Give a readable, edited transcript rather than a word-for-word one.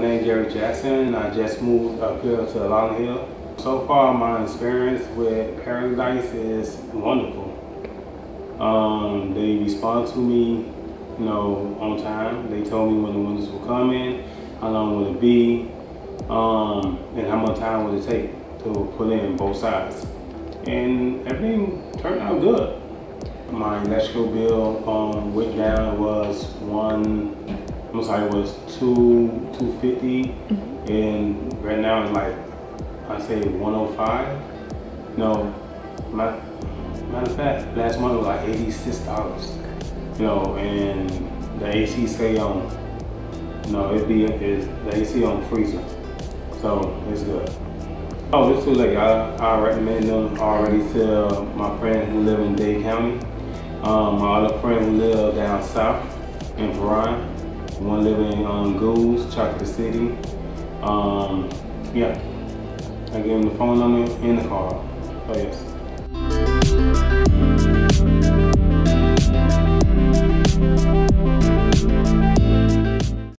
name is Jerry Jackson, and I just moved up here to Lauderhill. So far, my experience with Paradise is wonderful. They respond to me, on time. They told me when the windows were coming, how long would it be, and how much time would it take to put in both sides. And everything turned out good. My electrical bill went down. It was $250, and right now it's like I say 105. No, matter of fact, last month it was like $86. And the AC stay on. The AC on freezer, so it's good. Oh, it's too late. I recommend them already to my friends who live in Dade County. My other friend who live down south in Verona. One live in Goose, Chocolate City. Yeah, I gave him the phone number and the card. So yes.